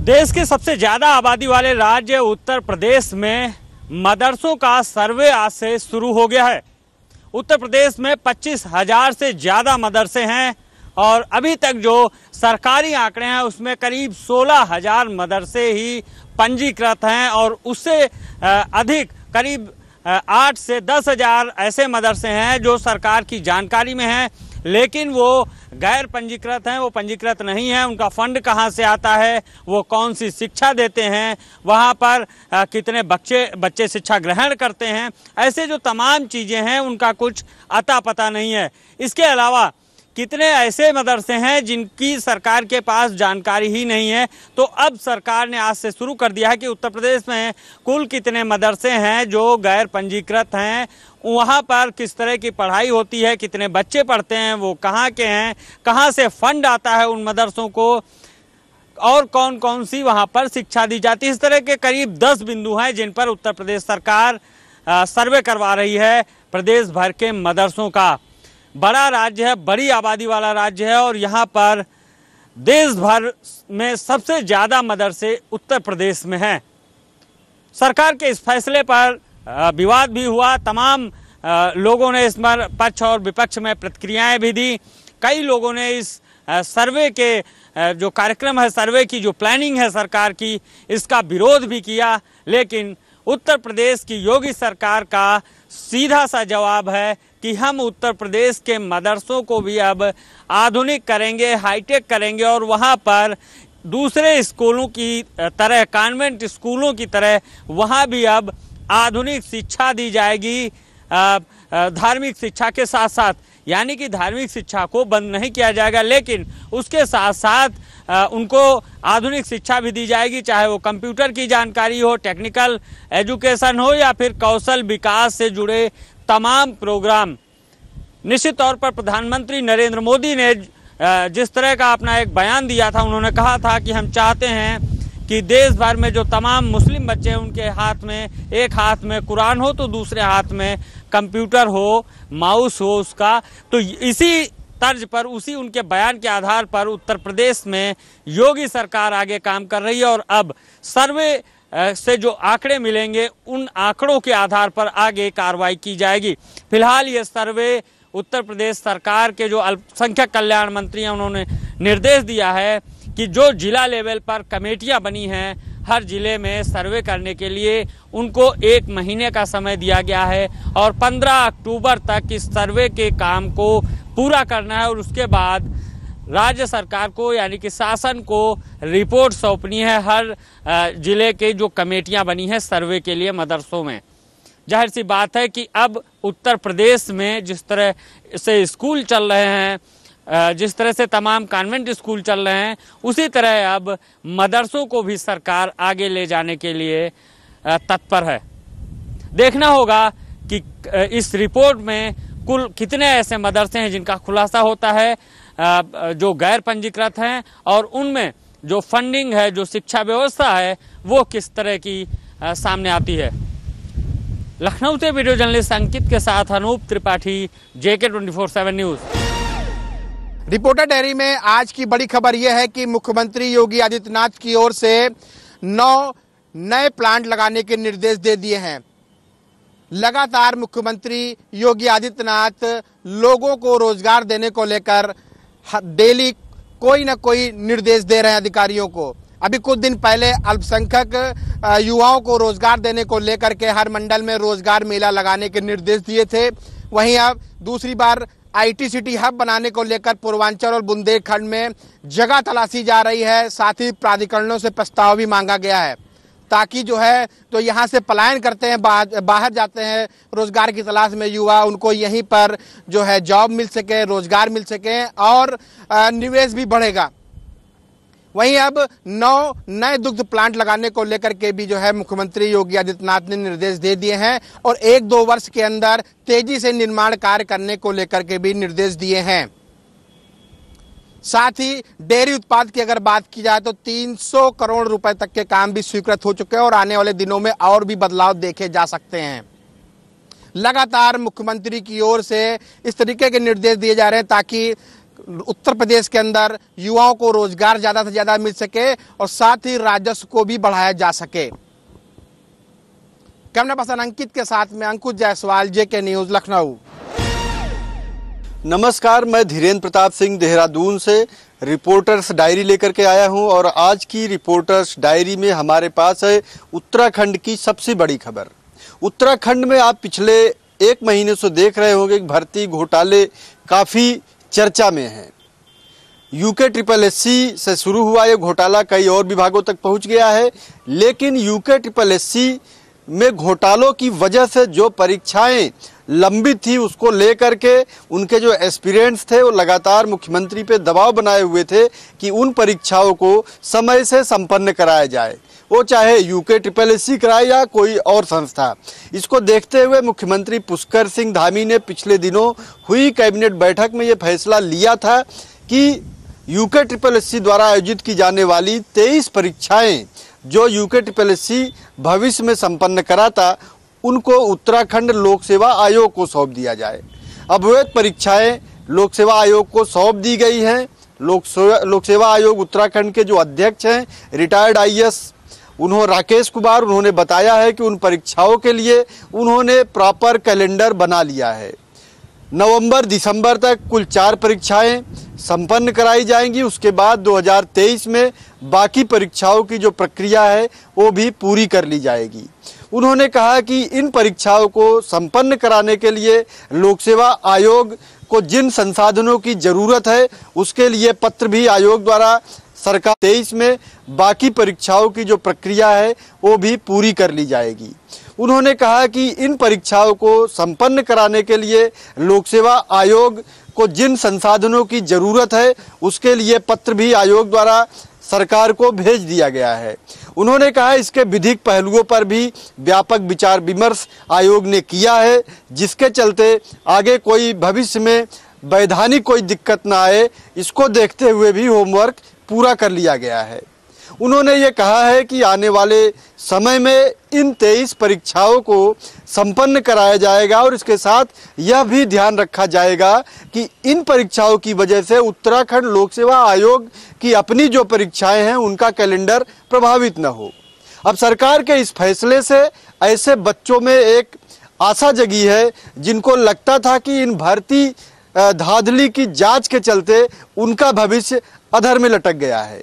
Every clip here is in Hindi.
देश के सबसे ज्यादा आबादी वाले राज्य उत्तर प्रदेश में मदरसों का सर्वे आज से शुरू हो गया है। उत्तर प्रदेश में 25,000 से ज्यादा मदरसे हैं और अभी तक जो सरकारी आंकड़े हैं उसमें करीब 16,000 मदरसे ही पंजीकृत हैं और उससे अधिक करीब 8 से 10,000 ऐसे मदरसे हैं जो सरकार की जानकारी में हैं, लेकिन वो गैर पंजीकृत हैं, वो पंजीकृत नहीं हैं। उनका फंड कहाँ से आता है, वो कौन सी शिक्षा देते हैं, वहाँ पर कितने बच्चे शिक्षा ग्रहण करते हैं, ऐसे जो तमाम चीज़ें हैं उनका कुछ अता पता नहीं है। इसके अलावा कितने ऐसे मदरसे हैं जिनकी सरकार के पास जानकारी ही नहीं है। तो अब सरकार ने आज से शुरू कर दिया है कि उत्तर प्रदेश में कुल कितने मदरसे हैं जो गैर पंजीकृत हैं, वहाँ पर किस तरह की पढ़ाई होती है, कितने बच्चे पढ़ते हैं, वो कहाँ के हैं, कहाँ से फंड आता है उन मदरसों को और कौन कौन सी वहाँ पर शिक्षा दी जाती है। इस तरह के करीब 10 बिंदु हैं जिन पर उत्तर प्रदेश सरकार सर्वे करवा रही है प्रदेश भर के मदरसों का। बड़ा राज्य है, बड़ी आबादी वाला राज्य है और यहाँ पर देश भर में सबसे ज़्यादा मदरसे उत्तर प्रदेश में हैं। सरकार के इस फैसले पर विवाद भी हुआ, तमाम लोगों ने इस पर पक्ष और विपक्ष में प्रतिक्रियाएं भी दी। कई लोगों ने इस सर्वे के जो कार्यक्रम है, सर्वे की जो प्लानिंग है सरकार की, इसका विरोध भी किया। लेकिन उत्तर प्रदेश की योगी सरकार का सीधा सा जवाब है कि हम उत्तर प्रदेश के मदरसों को भी अब आधुनिक करेंगे, हाईटेक करेंगे और वहाँ पर दूसरे स्कूलों की तरह, कॉन्वेंट स्कूलों की तरह वहाँ भी अब आधुनिक शिक्षा दी जाएगी धार्मिक शिक्षा के साथ साथ। यानी कि धार्मिक शिक्षा को बंद नहीं किया जाएगा, लेकिन उसके साथ साथ उनको आधुनिक शिक्षा भी दी जाएगी, चाहे वो कंप्यूटर की जानकारी हो, टेक्निकल एजुकेशन हो या फिर कौशल विकास से जुड़े तमाम प्रोग्राम। निश्चित तौर पर प्रधानमंत्री नरेंद्र मोदी ने जिस तरह का अपना एक बयान दिया था, उन्होंने कहा था कि हम चाहते हैं कि देश भर में जो तमाम मुस्लिम बच्चे हैं उनके हाथ में, एक हाथ में कुरान हो तो दूसरे हाथ में कंप्यूटर हो, माउस हो उसका। तो इसी तर्ज पर, उसी उनके बयान के आधार पर उत्तर प्रदेश में योगी सरकार आगे काम कर रही है और अब सर्वे से जो आंकड़े मिलेंगे उन आंकड़ों के आधार पर आगे कार्रवाई की जाएगी। फिलहाल ये सर्वे उत्तर प्रदेश सरकार के जो अल्पसंख्यक कल्याण मंत्री हैं उन्होंने निर्देश दिया है कि जो जिला लेवल पर कमेटियां बनी हैं, हर जिले में सर्वे करने के लिए उनको 1 महीने का समय दिया गया है और 15 अक्टूबर तक इस सर्वे के काम को पूरा करना है और उसके बाद राज्य सरकार को यानी कि शासन को रिपोर्ट सौंपनी है हर जिले के जो कमेटियां बनी हैं सर्वे के लिए मदरसों में। जाहिर सी बात है कि अब उत्तर प्रदेश में जिस तरह से स्कूल चल रहे हैं, जिस तरह से तमाम कॉन्वेंट स्कूल चल रहे हैं, उसी तरह अब मदरसों को भी सरकार आगे ले जाने के लिए तत्पर है। देखना होगा कि इस रिपोर्ट में कुल कितने ऐसे मदरसे हैं जिनका खुलासा होता है जो गैर पंजीकृत हैं और उनमें जो फंडिंग है, जो शिक्षा व्यवस्था है, वो किस तरह की सामने आती है। लखनऊ से वीडियो जर्नलिस्ट अंकित के साथ Anoop Tripathi, JK 24/7 news. Reporter diary में आज की बड़ी खबर यह है कि मुख्यमंत्री योगी आदित्यनाथ की ओर से 9 नए प्लांट लगाने के निर्देश दे दिए हैं। लगातार मुख्यमंत्री योगी आदित्यनाथ लोगों को रोजगार देने को लेकर डेली कोई ना कोई निर्देश दे रहे हैं अधिकारियों को। अभी कुछ दिन पहले अल्पसंख्यक युवाओं को रोजगार देने को लेकर के हर मंडल में रोजगार मेला लगाने के निर्देश दिए थे। वहीं अब दूसरी बार IT सिटी हब बनाने को लेकर पूर्वांचल और बुंदेलखंड में जगह तलाशी जा रही है। साथ ही प्राधिकरणों से प्रस्ताव भी मांगा गया है ताकि जो है तो यहाँ से पलायन करते हैं, बाहर जाते हैं रोजगार की तलाश में युवा, उनको यहीं पर जो है जॉब मिल सके, रोजगार मिल सके और निवेश भी बढ़ेगा। वहीं अब 9 नए दुग्ध प्लांट लगाने को लेकर के भी जो है मुख्यमंत्री योगी आदित्यनाथ ने निर्देश दे दिए हैं और 1-2 वर्ष के अंदर तेजी से निर्माण कार्य करने को लेकर के भी निर्देश दिए हैं। साथ ही डेयरी उत्पाद की अगर बात की जाए तो 300 करोड़ रुपए तक के काम भी स्वीकृत हो चुके हैं और आने वाले दिनों में और भी बदलाव देखे जा सकते हैं। लगातार मुख्यमंत्री की ओर से इस तरीके के निर्देश दिए जा रहे हैं ताकि उत्तर प्रदेश के अंदर युवाओं को रोजगार ज्यादा से ज्यादा मिल सके और साथ ही राजस्व को भी बढ़ाया जा सके। कैमरा पर्सन अंकित के साथ में अंकुश जायसवाल, जेके न्यूज, लखनऊ। नमस्कार, मैं धीरेन्द्र प्रताप सिंह देहरादून से रिपोर्टर्स डायरी लेकर के आया हूं और आज की रिपोर्टर्स डायरी में हमारे पास है उत्तराखंड की सबसे बड़ी खबर। उत्तराखंड में आप पिछले एक महीने से देख रहे होंगे कि भर्ती घोटाले काफ़ी चर्चा में हैं। यूके SSSC से शुरू हुआ ये घोटाला कई और विभागों तक पहुंच गया है, लेकिन यूके SSSC में घोटालों की वजह से जो परीक्षाएं लंबित थी उसको लेकर के उनके जो एस्पिरेंट्स थे वो लगातार मुख्यमंत्री पे दबाव बनाए हुए थे कि उन परीक्षाओं को समय से संपन्न कराया जाए, वो चाहे यूके SSSC कराए या कोई और संस्था। इसको देखते हुए मुख्यमंत्री पुष्कर सिंह धामी ने पिछले दिनों हुई कैबिनेट बैठक में ये फैसला लिया था कि यूके SSSC द्वारा आयोजित की जाने वाली 23 परीक्षाएं जो यूके SSSC भविष्य में संपन्न कराता उनको उत्तराखंड लोक सेवा आयोग को सौंप दिया जाए। अब वे परीक्षाएं लोक सेवा आयोग को सौंप दी गई हैं। लोक सेवा आयोग उत्तराखंड के जो अध्यक्ष हैं रिटायर्ड IAS राकेश कुमार, उन्होंने बताया है कि उन परीक्षाओं के लिए उन्होंने प्रॉपर कैलेंडर बना लिया है। नवंबर दिसंबर तक कुल 4 परीक्षाएं संपन्न कराई जाएंगी। उसके बाद 2023 में बाकी परीक्षाओं की जो प्रक्रिया है वो भी पूरी कर ली जाएगी। उन्होंने कहा कि इन परीक्षाओं को संपन्न कराने के लिए लोक सेवा आयोग को जिन संसाधनों की जरूरत है उसके लिए पत्र भी आयोग द्वारा सरकार 23 में बाकी परीक्षाओं की जो प्रक्रिया है वो भी पूरी कर ली जाएगी। उन्होंने कहा कि इन परीक्षाओं को संपन्न कराने के लिए लोक सेवा आयोग को जिन संसाधनों की जरूरत है उसके लिए पत्र भी आयोग द्वारा सरकार को भेज दिया गया है। उन्होंने कहा इसके विधिक पहलुओं पर भी व्यापक विचार विमर्श आयोग ने किया है, जिसके चलते आगे कोई भविष्य में वैधानिक कोई दिक्कत ना आए, इसको देखते हुए भी होमवर्क पूरा कर लिया गया है। उन्होंने ये कहा है कि आने वाले समय में इन 23 परीक्षाओं को संपन्न कराया जाएगा और इसके साथ यह भी ध्यान रखा जाएगा कि इन परीक्षाओं की वजह से उत्तराखंड लोक सेवा आयोग की अपनी जो परीक्षाएं हैं उनका कैलेंडर प्रभावित न हो। अब सरकार के इस फैसले से ऐसे बच्चों में एक आशा जगी है जिनको लगता था कि इन भर्ती धांधली की जांच के चलते उनका भविष्य अधर में लटक गया है।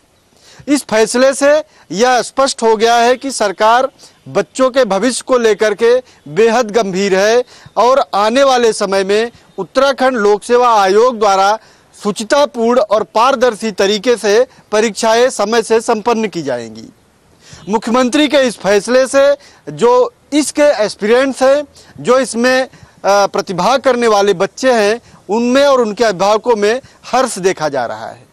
इस फैसले से यह स्पष्ट हो गया है कि सरकार बच्चों के भविष्य को लेकर के बेहद गंभीर है और आने वाले समय में उत्तराखंड लोक सेवा आयोग द्वारा शुचितापूर्ण और पारदर्शी तरीके से परीक्षाएं समय से संपन्न की जाएंगी। मुख्यमंत्री के इस फैसले से जो इसके एस्पिरेंट्स हैं, जो इसमें प्रतिभा करने वाले बच्चे हैं, उनमें और उनके अभिभावकों में हर्ष देखा जा रहा है।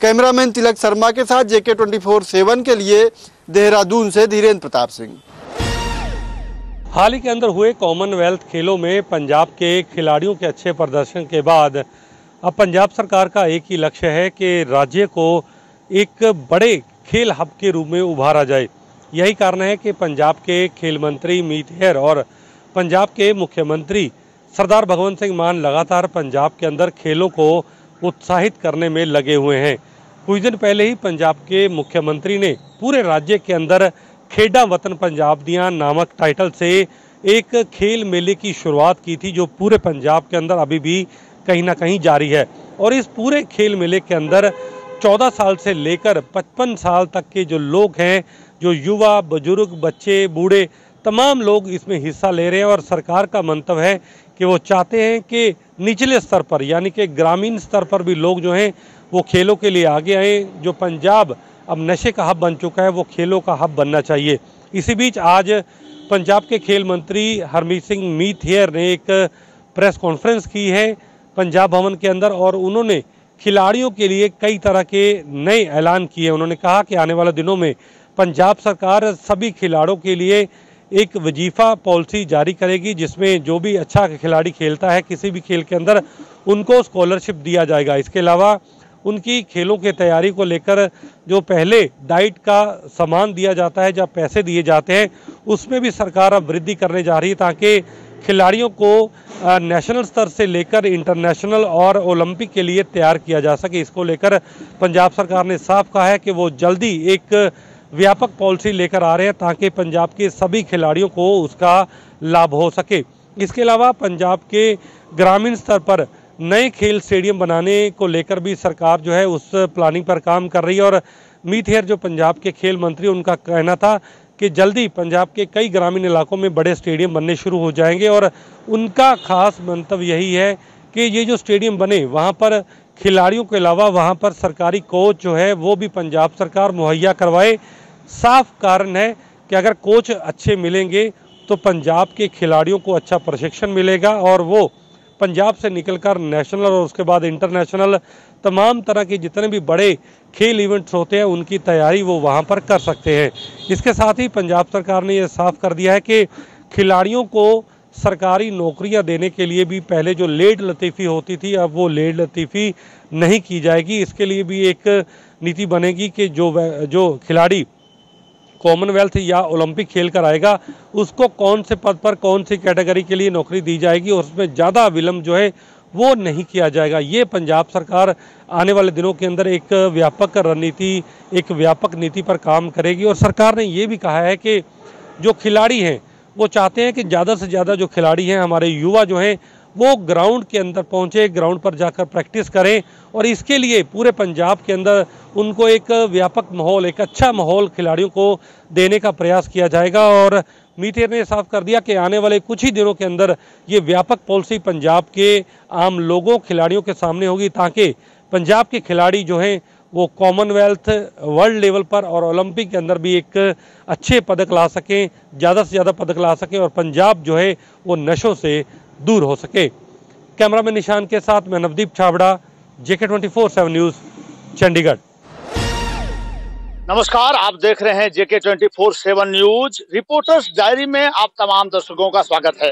कैमरामैन तिलक शर्मा के साथ JK 24/7 के लिए देहरादून से धीरेन्द्र प्रताप सिंह। हाल ही के अंदर हुए कॉमनवेल्थ खेलों में पंजाब के खिलाड़ियों के अच्छे प्रदर्शन के बाद अब पंजाब सरकार का एक ही लक्ष्य है कि राज्य को एक बड़े खेल हब के रूप में उभारा जाए। यही कारण है कि पंजाब के खेल मंत्री मीत हेयर और पंजाब के मुख्यमंत्री सरदार भगवंत सिंह मान लगातार पंजाब के अंदर खेलों को उत्साहित करने में लगे हुए हैं। कुछ दिन पहले ही पंजाब के मुख्यमंत्री ने पूरे राज्य के अंदर खेड़ा वतन पंजाब दियां नामक टाइटल से एक खेल मेले की शुरुआत की थी, जो पूरे पंजाब के अंदर अभी भी कहीं ना कहीं जारी है। और इस पूरे खेल मेले के अंदर 14 साल से लेकर 55 साल तक के जो लोग हैं, जो युवा, बुजुर्ग, बच्चे, बूढ़े, तमाम लोग इसमें हिस्सा ले रहे हैं। और सरकार का मंतव्य है कि वो चाहते हैं कि निचले स्तर पर यानी कि ग्रामीण स्तर पर भी लोग जो हैं वो खेलों के लिए आगे आए। जो पंजाब अब नशे का हब बन चुका है वो खेलों का हब बनना चाहिए। इसी बीच आज पंजाब के खेल मंत्री हरमीत सिंह मीत हेयर ने एक प्रेस कॉन्फ्रेंस की है पंजाब भवन के अंदर और उन्होंने खिलाड़ियों के लिए कई तरह के नए ऐलान किए। उन्होंने कहा कि आने वाले दिनों में पंजाब सरकार सभी खिलाड़ियों के लिए एक वजीफ़ा पॉलिसी जारी करेगी, जिसमें जो भी अच्छा खिलाड़ी खेलता है किसी भी खेल के अंदर उनको स्कॉलरशिप दिया जाएगा। इसके अलावा उनकी खेलों की तैयारी को लेकर जो पहले डाइट का सामान दिया जाता है, जब पैसे दिए जाते हैं, उसमें भी सरकार अब वृद्धि करने जा रही है ताकि खिलाड़ियों को नेशनल स्तर से लेकर इंटरनेशनल और ओलंपिक के लिए तैयार किया जा सके। इसको लेकर पंजाब सरकार ने साफ कहा है कि वो जल्दी एक व्यापक पॉलिसी लेकर आ रहे हैं ताकि पंजाब के सभी खिलाड़ियों को उसका लाभ हो सके। इसके अलावा पंजाब के ग्रामीण स्तर पर नए खेल स्टेडियम बनाने को लेकर भी सरकार जो है उस प्लानिंग पर काम कर रही है। और मीत हेयर जो पंजाब के खेल मंत्री, उनका कहना था कि जल्दी पंजाब के कई ग्रामीण इलाकों में बड़े स्टेडियम बनने शुरू हो जाएंगे और उनका खास मंतव्य यही है कि ये जो स्टेडियम बने वहाँ पर खिलाड़ियों के अलावा वहाँ पर सरकारी कोच जो है वो भी पंजाब सरकार मुहैया करवाए। साफ कारण है कि अगर कोच अच्छे मिलेंगे तो पंजाब के खिलाड़ियों को अच्छा प्रशिक्षण मिलेगा और वो पंजाब से निकलकर नेशनल और उसके बाद इंटरनेशनल तमाम तरह के जितने भी बड़े खेल इवेंट्स होते हैं उनकी तैयारी वो वहाँ पर कर सकते हैं। इसके साथ ही पंजाब सरकार ने यह साफ कर दिया है कि खिलाड़ियों को सरकारी नौकरियां देने के लिए भी पहले जो लेट लतीफ़ी होती थी अब वो लेट लतीफ़ी नहीं की जाएगी। इसके लिए भी एक नीति बनेगी कि जो खिलाड़ी कॉमनवेल्थ या ओलंपिक खेल कर आएगा उसको कौन से पद पर कौन सी कैटेगरी के लिए नौकरी दी जाएगी और उसमें ज़्यादा विलम्ब जो है वो नहीं किया जाएगा। ये पंजाब सरकार आने वाले दिनों के अंदर एक व्यापक रणनीति, एक व्यापक नीति पर काम करेगी। और सरकार ने ये भी कहा है कि जो खिलाड़ी हैं वो चाहते हैं कि ज़्यादा से ज़्यादा जो खिलाड़ी हैं, हमारे युवा जो हैं, वो ग्राउंड के अंदर पहुँचे, ग्राउंड पर जाकर प्रैक्टिस करें और इसके लिए पूरे पंजाब के अंदर उनको एक व्यापक माहौल, एक अच्छा माहौल खिलाड़ियों को देने का प्रयास किया जाएगा। और मीत हेयर ने साफ कर दिया कि आने वाले कुछ ही दिनों के अंदर ये व्यापक पॉलिसी पंजाब के आम लोगों, खिलाड़ियों के सामने होगी ताकि पंजाब के खिलाड़ी जो हैं वो कॉमनवेल्थ, वर्ल्ड लेवल पर और ओलंपिक के अंदर भी एक अच्छे पदक ला सकें, ज़्यादा से ज़्यादा पदक ला सकें और पंजाब जो है वो नशों से दूर हो सके। कैमरामैन निशान के साथ मैं नवदीप छाबड़ा, JK 24/7 न्यूज़, चंडीगढ़। नमस्कार, आप देख रहे हैं JK 24/7 न्यूज। रिपोर्टर्स डायरी में आप तमाम दर्शकों का स्वागत है।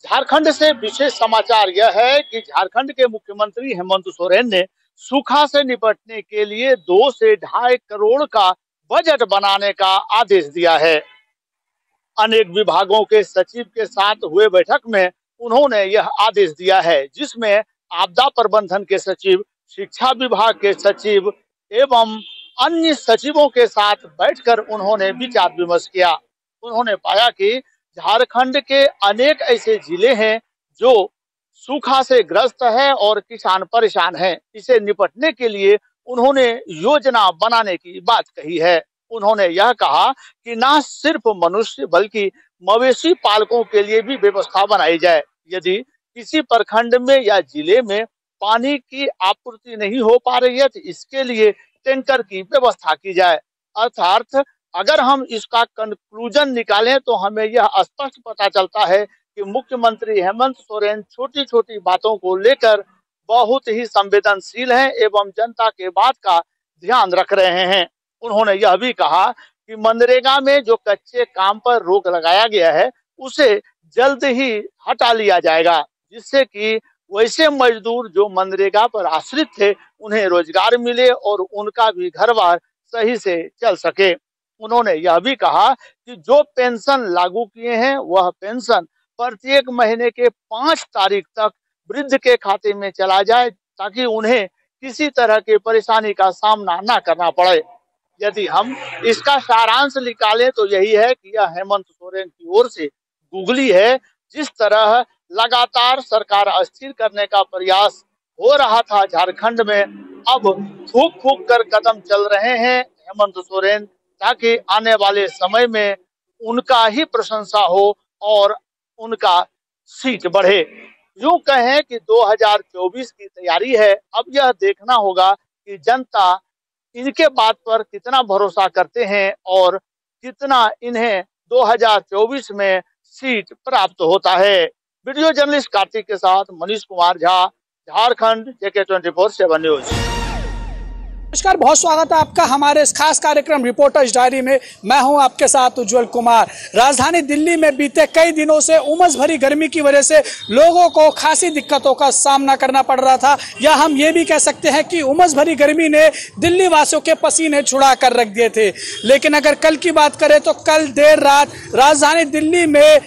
झारखंड से विशेष समाचार यह है कि झारखंड के मुख्यमंत्री हेमंत सोरेन ने सूखा से निपटने के लिए 2 से 2.5 करोड़ का बजट बनाने का आदेश दिया है। अनेक विभागों के सचिव के साथ हुए बैठक में उन्होंने यह आदेश दिया है, जिसमें आपदा प्रबंधन के सचिव, शिक्षा विभाग के सचिव एवं अन्य सचिवों के साथ बैठकर उन्होंने विचार विमर्श किया। उन्होंने पाया कि झारखंड के अनेक ऐसे जिले हैं जो सूखा से ग्रस्त है और किसान परेशान हैं। इसे निपटने के लिए उन्होंने योजना बनाने की बात कही है। उन्होंने यह कहा कि न सिर्फ मनुष्य बल्कि मवेशी पालकों के लिए भी व्यवस्था बनाई जाए। यदि किसी प्रखंड में या जिले में पानी की आपूर्ति नहीं हो पा रही है तो इसके लिए टैंकर की व्यवस्था की जाए। अर्थात अगर हम इसका कंक्लूजन निकालें तो हमें यह स्पष्ट पता चलता है कि मुख्यमंत्री हेमंत सोरेन छोटी छोटी बातों को लेकर बहुत ही संवेदनशील हैं एवं जनता के बात का ध्यान रख रहे हैं। उन्होंने यह भी कहा कि मनरेगा में जो कच्चे काम पर रोक लगाया गया है उसे जल्द ही हटा लिया जाएगा, जिससे कि वैसे मजदूर जो मनरेगा पर आश्रित थे उन्हें रोजगार मिले और उनका भी घर-बार सही से चल सके। उन्होंने यह भी कहा कि जो पेंशन लागू किए हैं वह पेंशन प्रत्येक महीने के 5 तारीख तक वृद्ध के खाते में चला जाए ताकि उन्हें किसी तरह की परेशानी का सामना न करना पड़े। यदि हम इसका सारांश निकालें तो यही है कि यह हेमंत सोरेन की ओर से गुगली है। जिस तरह लगातार सरकार अस्थिर करने का प्रयास हो रहा था झारखंड में, अब फूक फूक कर कदम चल रहे हैं हेमंत सोरेन ताकि आने वाले समय में उनका ही प्रशंसा हो और उनका सीट बढ़े। यूं कहें कि 2024 की तैयारी है। अब यह देखना होगा कि जनता इनके बात पर कितना भरोसा करते हैं और कितना इन्हें 2024 में सीट प्राप्त होता है। वीडियो जर्नलिस्ट कार्तिक के साथ मनीष कुमार झा, झारखंड, JK 24/7 न्यूज। नमस्कार, बहुत स्वागत है आपका हमारे इस खास कार्यक्रम रिपोर्टर्स डायरी में। मैं हूं आपके साथ उज्जवल कुमार। राजधानी दिल्ली में बीते कई दिनों से उमस भरी गर्मी की वजह से लोगों को खासी दिक्कतों का सामना करना पड़ रहा था, या हम ये भी कह सकते हैं कि उमस भरी गर्मी ने दिल्ली वासियों के पसीने छुड़ा कर रख दिए थे। लेकिन अगर कल की बात करें तो कल देर रात राजधानी दिल्ली में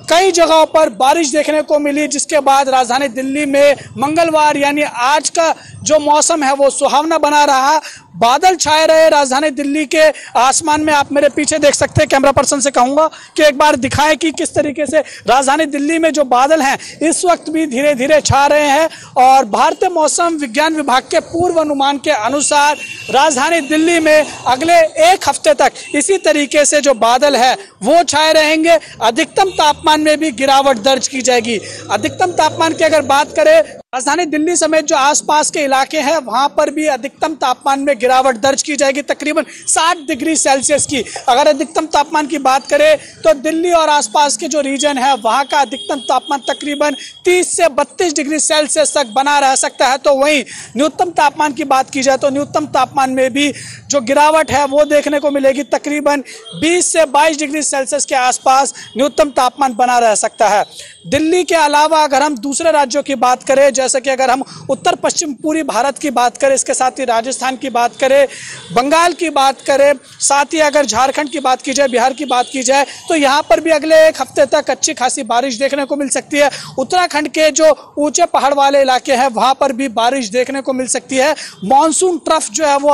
कई जगहों पर बारिश देखने को मिली, जिसके बाद राजधानी दिल्ली में मंगलवार यानी आज का जो मौसम है वो सुहावना बना रहा। बादल छाए रहे राजधानी दिल्ली के आसमान में। आप मेरे पीछे देख सकते हैं, कैमरा पर्सन से कहूंगा कि एक बार दिखाएं कि किस तरीके से राजधानी दिल्ली में जो बादल हैं इस वक्त भी धीरे धीरे छा रहे हैं। और भारतीय मौसम विज्ञान विभाग के पूर्व अनुमान के अनुसार राजधानी दिल्ली में अगले एक हफ्ते तक इसी तरीके से जो बादल है वो छाए रहेंगे। अधिकतम तापमान में भी गिरावट दर्ज की जाएगी। अधिकतम तापमान की अगर बात करें, राजधानी दिल्ली समेत जो आसपास के इलाके हैं वहां पर भी अधिकतम तापमान में गिरावट दर्ज की जाएगी, तकरीबन 60 डिग्री सेल्सियस की। अगर अधिकतम तापमान की बात करें तो दिल्ली और आसपास के जो रीजन है वहां का अधिकतम तापमान तकरीबन 30 से 32 डिग्री सेल्सियस तक बना रह सकता है। तो वहीं न्यूनतम तापमान की बात की जाए तो न्यूनतम तापमान में भी जो गिरावट है वो देखने को मिलेगी, तकरीबन 20 से 22 डिग्री सेल्सियस के आसपास न्यूनतम तापमान बना रह सकता है। दिल्ली के अलावा अगर हम दूसरे राज्यों की बात करें, जैसे कि अगर हम उत्तर पश्चिम पूरी भारत की बात करें, इसके साथ ही राजस्थान की बात करें, बंगाल की बात करें, साथ ही अगर झारखंड की बात की जाए, बिहार की बात की जाए, तो यहाँ पर भी अगले एक हफ्ते तक अच्छी खासी बारिश देखने को मिल सकती है। उत्तराखंड के जो ऊंचे पहाड़ वाले इलाके हैं वहां पर भी बारिश देखने को मिल सकती है। मॉनसून ट्रफ जो है वो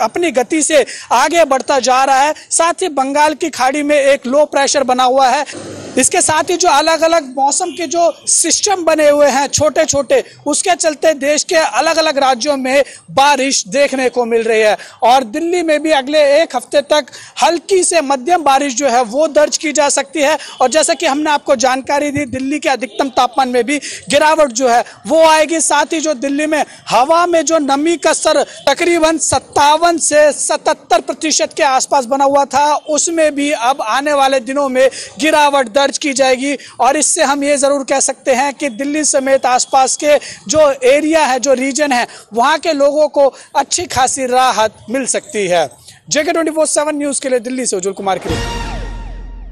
अपनी गति से आगे बढ़ता जा रहा है। साथ ही बंगाल की खाड़ी में एक लो प्रेशर बना हुआ है। इसके साथ ही जो अलग अलग मौसम के जो सिस्टम बने हुए हैं छोटे छोटे, उसके चलते देश के अलग अलग राज्यों में बारिश देखने को मिल रही है। और दिल्ली में भी अगले एक हफ्ते तक हल्की से मध्यम बारिश जो है वो दर्ज की जा सकती है। और जैसा कि हमने आपको जानकारी दी, दिल्ली के अधिकतम तापमान में भी गिरावट जो है वो आएगी। साथ ही जो दिल्ली में हवा में जो नमी का स्तर तकरीबन 57 से 77% के आसपास बना हुआ था, उसमें भी अब आने वाले दिनों में गिरावट दर्ज की जाएगी। और इससे हम ये जरूर कह सकते हैं कि दिल्ली समेत आसपास के जो एरिया है, जो रीजन है, वहां के लोगों को अच्छी खासी राहत मिल सकती है। JK 24/7 न्यूज के लिए दिल्ली से उज्जवल कुमार की रिपोर्ट।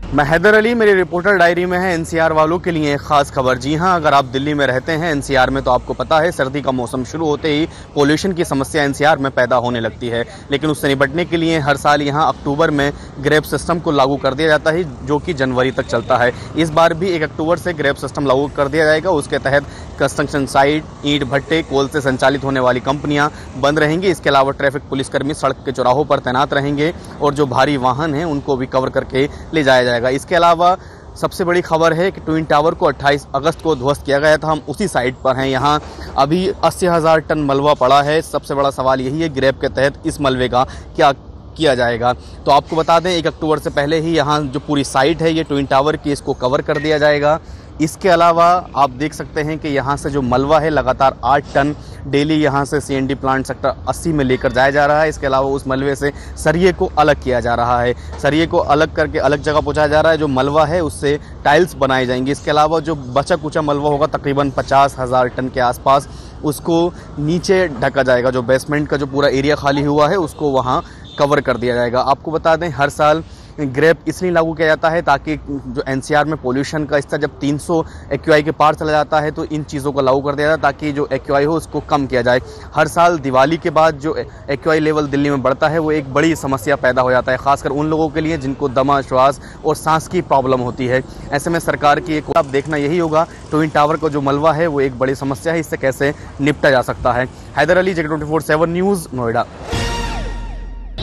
मैं हैदर अली, मेरी रिपोर्टर डायरी में है NCR वालों के लिए एक खास खबर। जी हां, अगर आप दिल्ली में रहते हैं NCR में, तो आपको पता है सर्दी का मौसम शुरू होते ही पोल्यूशन की समस्या NCR में पैदा होने लगती है। लेकिन उससे निपटने के लिए हर साल यहां अक्टूबर में ग्रेप सिस्टम को लागू कर दिया जाता है, जो कि जनवरी तक चलता है। इस बार भी 1 अक्टूबर से ग्रेप सिस्टम लागू कर दिया जाएगा। उसके तहत कंस्ट्रक्शन साइट, ईंट भट्टे, कोल से संचालित होने वाली कंपनियां बंद रहेंगी। इसके अलावा ट्रैफिक पुलिसकर्मी सड़क के चौराहों पर तैनात रहेंगे और जो भारी वाहन हैं उनको भी कवर करके ले जाया जाएगा। इसके अलावा सबसे बड़ी खबर है कि ट्विन टावर को 28 अगस्त को ध्वस्त किया गया था। हम उसी साइट पर हैं। यहाँ अभी 80,000 टन मलबा पड़ा है। सबसे बड़ा सवाल यही है, ग्रेप के तहत इस मलबे का क्या किया जाएगा। तो आपको बता दें, 1 अक्टूबर से पहले ही यहाँ जो पूरी साइट है ये ट्विन टावर की, इसको कवर कर दिया जाएगा। इसके अलावा आप देख सकते हैं कि यहाँ से जो मलबा है लगातार 8 टन डेली यहाँ से CND प्लांट सेक्टर 80 में लेकर जाया जा रहा है। इसके अलावा उस मलबे से सरिये को अलग किया जा रहा है। सरिये को अलग करके अलग जगह पहुँचाया जा रहा है। जो मलबा है उससे टाइल्स बनाई जाएंगी। इसके अलावा जो बचा कुचा मलबा होगा तकरीबन 50,000 टन के आसपास, उसको नीचे ढका जाएगा। जो बेसमेंट का जो पूरा एरिया खाली हुआ है उसको वहाँ कवर कर दिया जाएगा। आपको बता दें, हर साल ग्रेप इसलिए लागू किया जाता है ताकि जो NCR में पोल्यूशन का स्तर जब 300 AQI के पार चला जाता है तो इन चीज़ों को लागू कर दिया जाता है ताकि जो AQI हो उसको कम किया जाए। हर साल दिवाली के बाद जो AQI लेवल दिल्ली में बढ़ता है वो एक बड़ी समस्या पैदा हो जाता है, खासकर उन लोगों के लिए जिनको दमा, श्वास और सांस की प्रॉब्लम होती है। ऐसे में सरकार की एक अब देखना यही होगा, ट्विन टावर का जो मलबा है वो एक बड़ी समस्या है, इससे कैसे निपटा जा सकता है। Haider Ali, JK 24/7 news, Noida.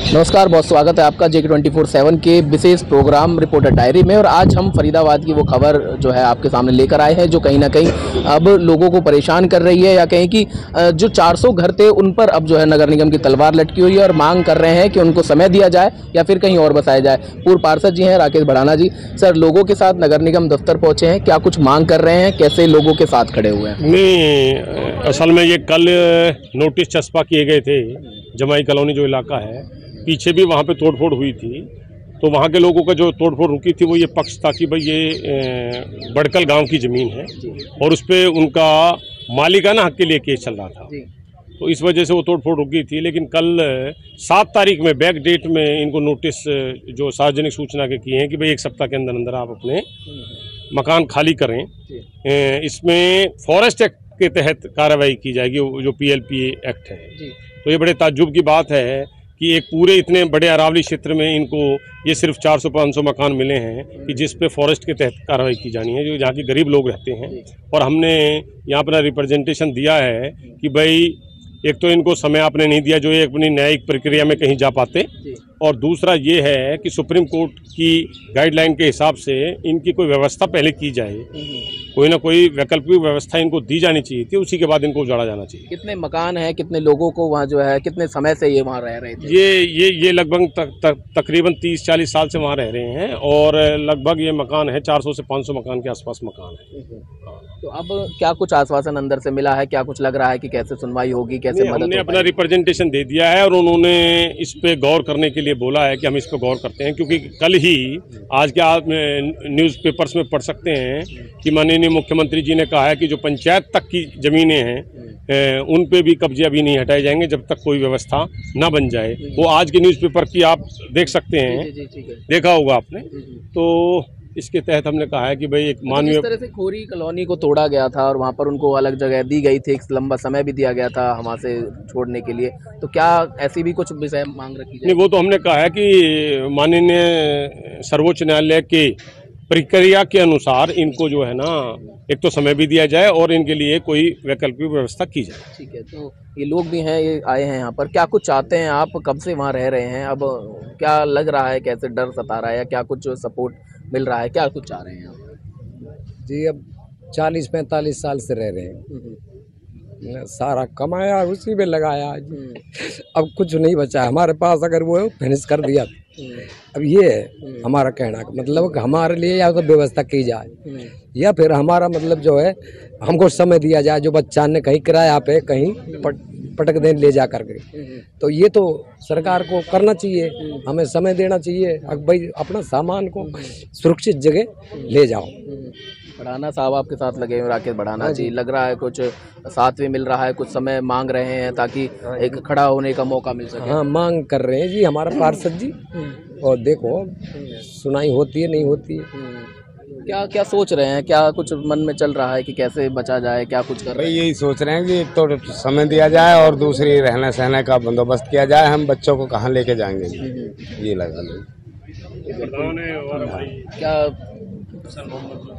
नमस्कार, बहुत स्वागत है आपका JK 24/7 के विशेष प्रोग्राम रिपोर्टर डायरी में। और आज हम फरीदाबाद की वो खबर जो है आपके सामने लेकर आए हैं, जो कहीं ना कहीं अब लोगों को परेशान कर रही है, या कहीं कि जो 400 घर थे उन पर अब जो है नगर निगम की तलवार लटकी हुई है और मांग कर रहे हैं कि उनको समय दिया जाए या फिर कहीं और बसाया जाए। पूर्व पार्षद जी हैं राकेश भड़ाना जी। सर, लोगों के साथ नगर निगम दफ्तर पहुंचे हैं, क्या कुछ मांग कर रहे हैं, कैसे लोगों के साथ खड़े हुए हैं? नहीं, असल में ये कल नोटिस चस्पा किए गए थे। जमाई कॉलोनी जो इलाका है, पीछे भी वहाँ पे तोड़फोड़ हुई थी, तो वहाँ के लोगों का जो तोड़फोड़ रुकी थी वो ये पक्ष था कि भाई ये बड़कल गांव की ज़मीन है और उस पर उनका मालिकाना हक के लिए केस चल रहा था, तो इस वजह से वो तोड़फोड़ रुकी थी। लेकिन कल 7 तारीख में बैक डेट में इनको नोटिस जो सार्वजनिक सूचना के किए हैं कि भाई 1 सप्ताह के अंदर अंदर आप अपने मकान खाली करें। इसमें फॉरेस्ट एक्ट के तहत कार्रवाई की जाएगी, जो PLP एक्ट है। तो ये बड़े ताज्जुब की बात है कि एक पूरे इतने बड़े अरावली क्षेत्र में इनको ये सिर्फ 400-500 मकान मिले हैं कि जिस पे फॉरेस्ट के तहत कार्रवाई की जानी है, जो जहाँ के गरीब लोग रहते हैं। और हमने यहाँ पर रिप्रेजेंटेशन दिया है कि भाई एक तो इनको समय आपने नहीं दिया जो ये अपनी न्यायिक प्रक्रिया में कहीं जा पाते, और दूसरा ये है कि सुप्रीम कोर्ट की गाइडलाइन के हिसाब से इनकी कोई व्यवस्था पहले की जाए, कोई ना कोई वैकल्पिक व्यवस्था इनको दी जानी चाहिए थी, उसी के बाद इनको उजाड़ा जाना चाहिए। कितने मकान हैं, कितने लोगों को वहाँ जो है, कितने समय से ये वहाँ रह रहे थे? ये लगभग तकरीबन 30-40 साल से वहाँ रह रहे हैं, और लगभग ये मकान है 400 से 500 मकान के आसपास मकान है। तो अब क्या कुछ आश्वासन अंदर से मिला है, क्या कुछ लग रहा है कि कैसे सुनवाई होगी, कैसे मदद? हमने अपना रिप्रेजेंटेशन दे दिया है और उन्होंने इस पे गौर करने के लिए बोला है कि हम इस पे गौर करते हैं, क्योंकि कल ही आज के आप न्यूज़पेपर्स में पढ़ सकते हैं कि माननीय मुख्यमंत्री जी ने कहा है कि जो पंचायत तक की ज़मीनें हैं उन पे भी कब्जे अभी नहीं हटाए जाएंगे जब तक कोई व्यवस्था ना बन जाए। वो आज के न्यूज़पेपर की आप देख सकते हैं, देखा होगा आपने। तो इसके तहत हमने कहा है कि भाई एक मानवीय, जिस तरह से खोरी कॉलोनी को तोड़ा गया था और वहाँ पर उनको अलग जगह दी गई थी, एक लंबा समय भी दिया गया था वहाँ से छोड़ने के लिए, तो क्या ऐसी भी कुछ विषय मांग रखी जाए? नहीं, वो तो हमने कहा है कि माननीय सर्वोच्च न्यायालय के प्रक्रिया के अनुसार इनको जो है ना एक तो समय भी दिया जाए और इनके लिए कोई वैकल्पिक व्यवस्था की जाए। ठीक है, तो ये लोग भी हैं, ये आए हैं यहाँ पर, क्या कुछ चाहते हैं आप? कब से वहाँ रह रहे हैं? अब क्या लग रहा है, कैसे डर सता रहा है, या क्या कुछ सपोर्ट मिल रहा है, क्या कुछ चाह रहे हैं आप? जी अब 40-45 साल से रह रहे हैं, सारा कमाया उसी में लगाया, अब कुछ नहीं बचा हमारे पास। अगर वो फिनिश कर दिया, अब ये है हमारा कहना का मतलब कि हमारे लिए या तो व्यवस्था की जाए या फिर हमारा मतलब जो है हमको समय दिया जाए, जो बच्चा ने कहीं किराया पे कहीं पटक दें ले जा करके, तो ये तो सरकार को करना चाहिए, हमें समय देना चाहिए। अब भाई अपना सामान को सुरक्षित जगह ले जाओ। बढ़ाना साहब आपके साथ लगे हुए, राकेश बढ़ाना जी, लग रहा है कुछ साथ भी मिल रहा है, कुछ समय मांग रहे हैं ताकि एक खड़ा होने का मौका मिल सके। हाँ, मांग कर रहे हैं जी हमारा पार्षद जी, और देखो सुनाई होती है नहीं होती है। क्या क्या सोच रहे हैं, क्या कुछ मन में चल रहा है कि कैसे बचा जाए, क्या कुछ कर रहे हैं? यही सोच रहे हैं कि एक तो समय दिया जाए और दूसरी रहने सहने का बंदोबस्त किया जाए। हम बच्चों को कहाँ लेके जाएंगे, ये लगा लो।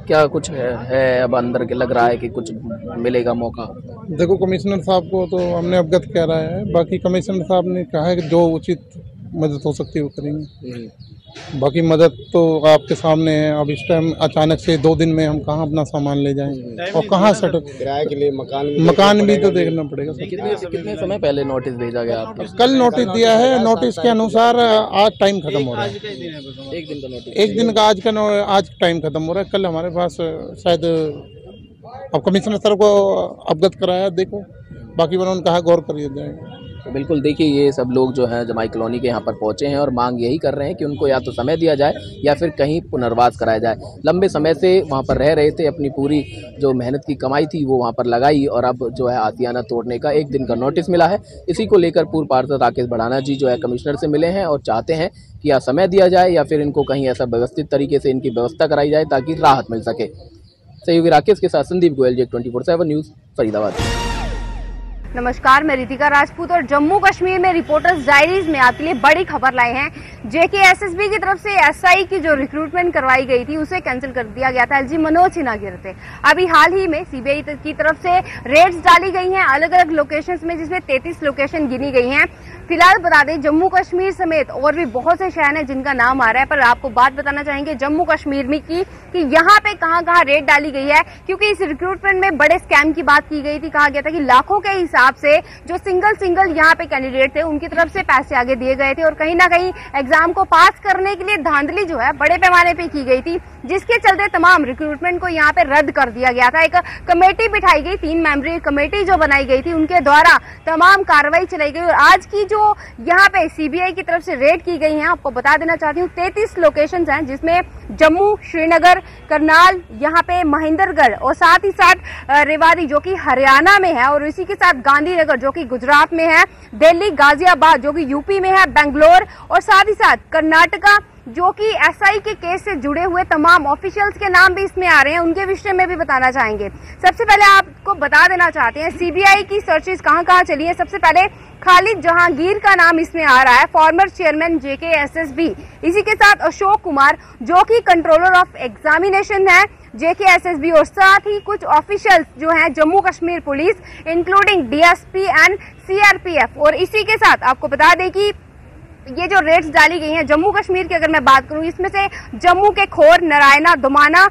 क्या कुछ है अब अंदर के लग रहा है कि कुछ मिलेगा मौका? देखो, कमिश्नर साहब को तो हमने अवगत करा है, बाकी कमिश्नर साहब ने कहा है कि जो उचित मदद हो सकती है वो करेंगे। बाकी मदद तो आपके सामने है। अब इस टाइम अचानक से 2 दिन में हम कहाँ अपना सामान ले जाएं और कहाँ सेट किराए के लिए मकान भी तो देखना पड़ेगा। कितने समय पहले नोटिस भेजा गया आपको? कल नोटिस दिया है, नोटिस के अनुसार आज टाइम खत्म हो रहा है। एक दिन का नोटिस, एक दिन का आज टाइम खत्म हो रहा है। कल हमारे पास शायद अब कमिश्नर सर को अवगत कराया, देखो बाकी उन्होंने कहा गौर करिए जाएगा। तो बिल्कुल देखिए, ये सब लोग जो हैं जमाई कॉलोनी के यहाँ पर पहुँचे हैं और मांग यही कर रहे हैं कि उनको या तो समय दिया जाए या फिर कहीं पुनर्वास कराया जाए। लंबे समय से वहाँ पर रह रहे थे, अपनी पूरी जो मेहनत की कमाई थी वो वहाँ पर लगाई, और अब जो है आतियाना तोड़ने का 1 दिन का नोटिस मिला है। इसी को लेकर पूर्व पार्षद राकेश बढ़ाना जी जो है कमिश्नर से मिले हैं और चाहते हैं कि या समय दिया जाए या फिर इनको कहीं ऐसा व्यवस्थित तरीके से इनकी व्यवस्था कराई जाए ताकि राहत मिल सके। सहयोगी राकेश के साथ संदीप गोयल, JEK 24/7 न्यूज़, फरीदाबाद। नमस्कार, मैं रितिका राजपूत और जम्मू कश्मीर में रिपोर्टर्स डायरीज में आपके लिए बड़ी खबर लाए हैं। JKSSB की तरफ से SI की जो रिक्रूटमेंट करवाई गई थी उसे कैंसिल कर दिया गया था। LG मनोज सिन्हा गिर थे। अभी हाल ही में CBI की तरफ से रेड्स डाली गई हैं अलग अलग लोकेशंस में, जिसमें 33 लोकेशन गिनी गई हैं। फिलहाल बता दें, जम्मू कश्मीर समेत और भी बहुत से शहर हैं जिनका नाम आ रहा है, पर आपको बात बताना चाहेंगे जम्मू कश्मीर में कि यहाँ पे कहाँ रेड डाली गई है, क्योंकि इस रिक्रूटमेंट में बड़े स्कैम की बात की गई थी। कहा गया था कि लाखों के हिसाब से जो सिंगल यहाँ पे कैंडिडेट थे उनकी तरफ से पैसे आगे दिए गए थे और कहीं ना कहीं एग्जाम को पास करने के लिए धांधली जो है बड़े पैमाने पे की गई थी, जिसके चलते तमाम रिक्रूटमेंट को यहाँ पे रद्द कर दिया गया था। एक कमेटी बिठाई गई, 3 मेंबरी कमेटी जो बनाई गई थी, उनके द्वारा तमाम कार्रवाई चलाई गई और आज की जो यहाँ पे CBI की तरफ से रेड की गई है, आपको बता देना चाहती हूँ 33 लोकेशन हैं, जिसमें जम्मू, श्रीनगर, करनाल, यहाँ पे महेंद्रगढ़ और साथ ही साथ रेवाड़ी जो कि हरियाणा में है और इसी के साथ गांधीनगर जो कि गुजरात में है, दिल्ली, गाजियाबाद जो कि यूपी में है, बेंगलोर और साथ ही साथ कर्नाटका, जो कि एसआई के केस से जुड़े हुए तमाम ऑफिशियल्स के नाम भी इसमें आ रहे हैं, उनके विषय में भी बताना चाहेंगे। सबसे पहले आपको बता देना चाहते हैं सीबीआई की सर्चेज कहां-कहां चली है। सबसे पहले खालिद जहांगीर का नाम इसमें आ रहा है, फॉर्मर चेयरमैन जेकेएसएसबी। इसी के साथ अशोक कुमार जो कि कंट्रोलर ऑफ एग्जामिनेशन है जेकेएसएसबी, और साथ ही कुछ ऑफिशियल्स जो हैं Jammu Kashmir police including DSP and CRPF. और इसी के साथ आपको बता दें कि ये जो रेड्स डाली गई हैं जम्मू कश्मीर की अगर मैं बात करूं, इसमें से जम्मू के खोर, नारायणा, दुमाना,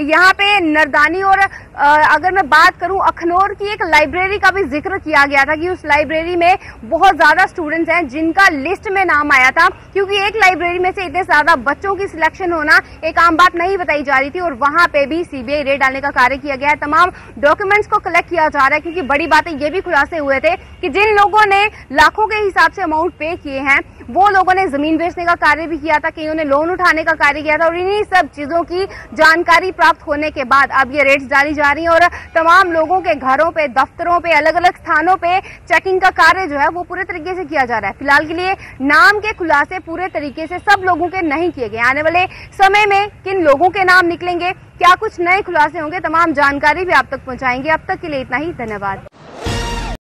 यहाँ पे नरदानी और अगर मैं बात करूं अखनौर की एक लाइब्रेरी का भी जिक्र किया गया था कि उस लाइब्रेरी में बहुत ज्यादा स्टूडेंट्स हैं जिनका लिस्ट में नाम आया था, क्योंकि एक लाइब्रेरी में से इतने ज्यादा बच्चों की सिलेक्शन होना एक आम बात नहीं बताई जा रही थी। और वहां पे भी सीबीआई रेड डालने का कार्य किया गया है, तमाम डॉक्यूमेंट्स को कलेक्ट किया जा रहा है, क्योंकि बड़ी बातें ये भी खुलासे हुए थे कि जिन लोगों ने लाखों के हिसाब से अमाउंट पे किए हैं वो लोगों ने जमीन बेचने का कार्य भी किया था, कईयों ने लोन उठाने का कार्य किया था। और इन्हीं सब चीजों की जानकारी प्राप्त होने के बाद अब ये रेड्स डाली जा रही हैं और तमाम लोगों के घरों पे, दफ्तरों पे, अलग अलग स्थानों पे चेकिंग का कार्य जो है वो पूरे तरीके से किया जा रहा है। फिलहाल के लिए नाम के खुलासे पूरे तरीके से सब लोगों के नहीं किए गए। आने वाले समय में किन लोगों के नाम निकलेंगे, क्या कुछ नए खुलासे होंगे, तमाम जानकारी भी आप तक पहुंचाएंगे। अब तक के लिए इतना ही, धन्यवाद।